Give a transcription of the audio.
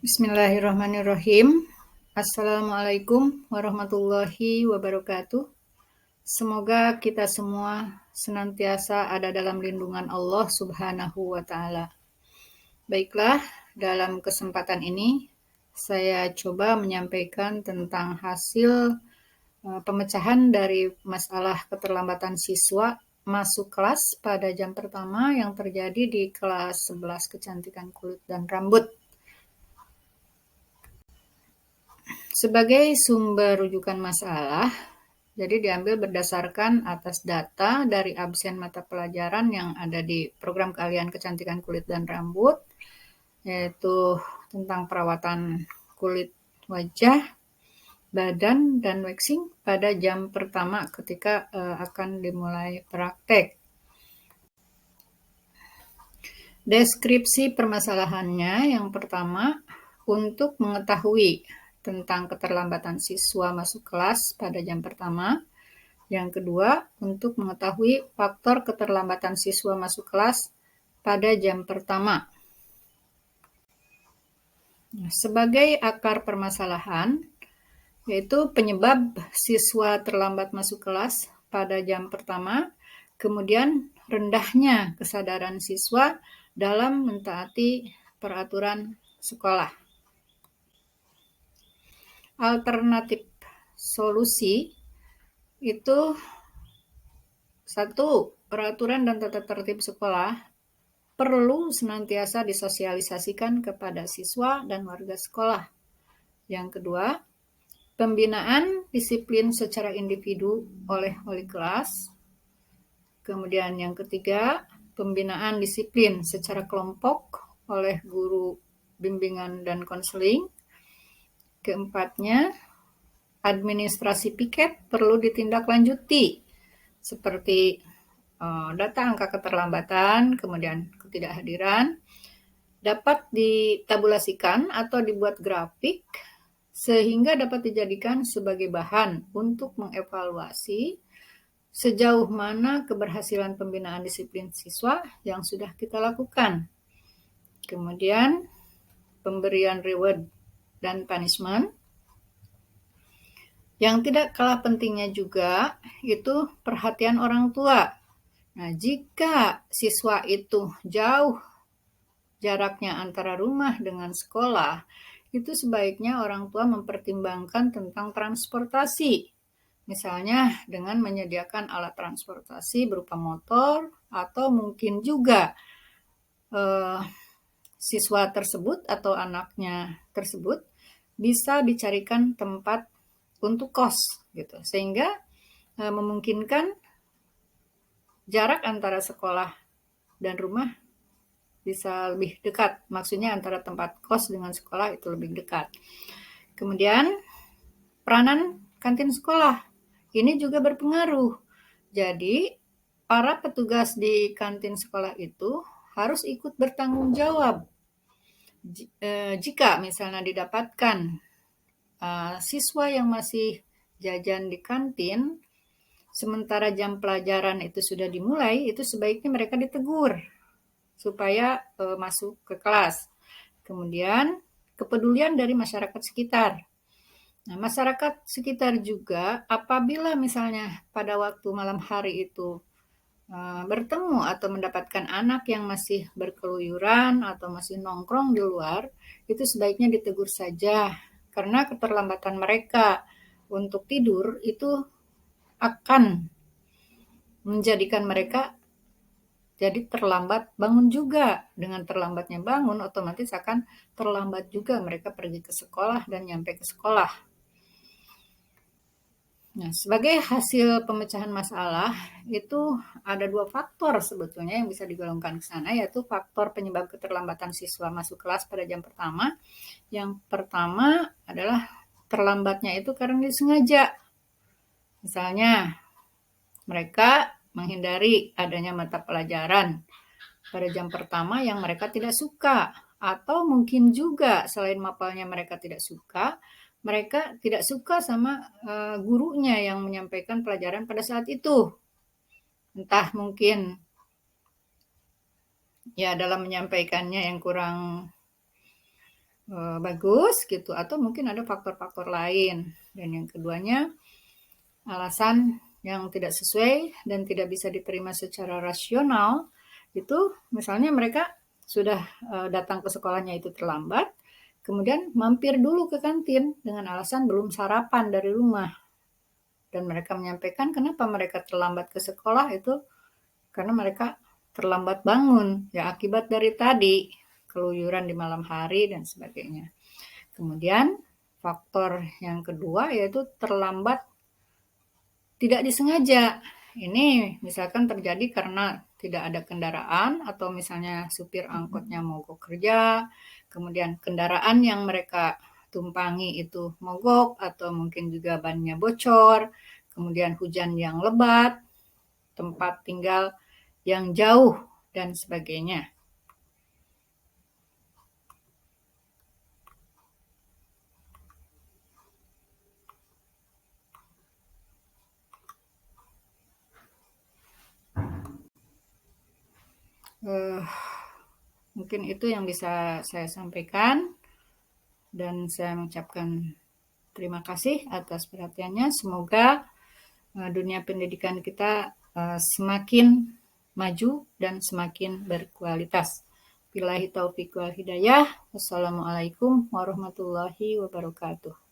Bismillahirrahmanirrahim. Assalamualaikum warahmatullahi wabarakatuh. Semoga kita semua senantiasa ada dalam lindungan Allah Subhanahu wa Ta'ala. Baiklah, dalam kesempatan ini saya coba menyampaikan tentang hasil pemecahan dari masalah keterlambatan siswa masuk kelas pada jam pertama yang terjadi di kelas 11 kecantikan kulit dan rambut. Sebagai sumber rujukan masalah, jadi diambil berdasarkan atas data dari absen mata pelajaran yang ada di program keahlian kecantikan kulit dan rambut, yaitu tentang perawatan kulit wajah, badan, dan waxing pada jam pertama ketika akan dimulai praktek. Deskripsi permasalahannya yang pertama, untuk mengetahui tentang keterlambatan siswa masuk kelas pada jam pertama. Yang kedua, untuk mengetahui faktor keterlambatan siswa masuk kelas pada jam pertama. Sebagai akar permasalahan, yaitu penyebab siswa terlambat masuk kelas pada jam pertama, kemudian rendahnya kesadaran siswa dalam mentaati peraturan sekolah. Alternatif solusi itu 1. Peraturan dan tata tertib sekolah perlu senantiasa disosialisasikan kepada siswa dan warga sekolah. Yang kedua, pembinaan disiplin secara individu oleh wali kelas. Kemudian yang ketiga, pembinaan disiplin secara kelompok oleh guru bimbingan dan konseling. Keempatnya, administrasi piket perlu ditindaklanjuti, seperti data angka keterlambatan, kemudian ketidakhadiran, dapat ditabulasikan atau dibuat grafik sehingga dapat dijadikan sebagai bahan untuk mengevaluasi sejauh mana keberhasilan pembinaan disiplin siswa yang sudah kita lakukan. Kemudian pemberian reward dan punishment. Yang tidak kalah pentingnya juga itu perhatian orang tua. Nah, jika siswa itu jauh jaraknya antara rumah dengan sekolah, itu sebaiknya orang tua mempertimbangkan tentang transportasi. Misalnya dengan menyediakan alat transportasi berupa motor, atau mungkin juga siswa tersebut atau anaknya tersebut bisa dicarikan tempat untuk kos, gitu, sehingga memungkinkan jarak antara sekolah dan rumah bisa lebih dekat. Maksudnya antara tempat kos dengan sekolah itu lebih dekat. Kemudian peranan kantin sekolah ini juga berpengaruh. Jadi para petugas di kantin sekolah itu harus ikut bertanggung jawab jika misalnya didapatkan siswa yang masih jajan di kantin sementara jam pelajaran itu sudah dimulai, itu sebaiknya mereka ditegur supaya masuk ke kelas. Kemudian kepedulian dari masyarakat sekitar. Nah, masyarakat sekitar juga apabila misalnya pada waktu malam hari itu bertemu atau mendapatkan anak yang masih berkeluyuran atau masih nongkrong di luar, itu sebaiknya ditegur saja, karena keterlambatan mereka untuk tidur itu akan menjadikan mereka jadi terlambat bangun juga. Dengan terlambatnya bangun, otomatis akan terlambat juga mereka pergi ke sekolah dan nyampe ke sekolah. Nah, sebagai hasil pemecahan masalah, itu ada 2 faktor sebetulnya yang bisa digolongkan ke sana, yaitu faktor penyebab keterlambatan siswa masuk kelas pada jam pertama. Yang pertama adalah terlambatnya itu karena disengaja. Misalnya, mereka menghindari adanya mata pelajaran pada jam pertama yang mereka tidak suka. Atau mungkin juga selain mapalnya mereka tidak suka, mereka tidak suka sama gurunya yang menyampaikan pelajaran pada saat itu. Entah mungkin ya dalam menyampaikannya yang kurang bagus gitu, atau mungkin ada faktor-faktor lain. Dan yang keduanya, alasan yang tidak sesuai dan tidak bisa diterima secara rasional itu misalnya mereka sudah datang ke sekolahnya itu terlambat, kemudian mampir dulu ke kantin dengan alasan belum sarapan dari rumah. Dan mereka menyampaikan kenapa mereka terlambat ke sekolah itu karena mereka terlambat bangun, ya akibat dari tadi, keluyuran di malam hari dan sebagainya. Kemudian faktor yang kedua yaitu terlambat tidak disengaja. Ini misalkan terjadi karena tidak ada kendaraan atau misalnya supir angkotnya mogok kerja, kemudian kendaraan yang mereka tumpangi itu mogok atau mungkin juga bannya bocor, kemudian hujan yang lebat, tempat tinggal yang jauh dan sebagainya. Eh, Mungkin itu yang bisa saya sampaikan dan saya mengucapkan terima kasih atas perhatiannya. Semoga dunia pendidikan kita semakin maju dan semakin berkualitas. Billahi taufiq wal hidayah. Wassalamualaikum warahmatullahi wabarakatuh.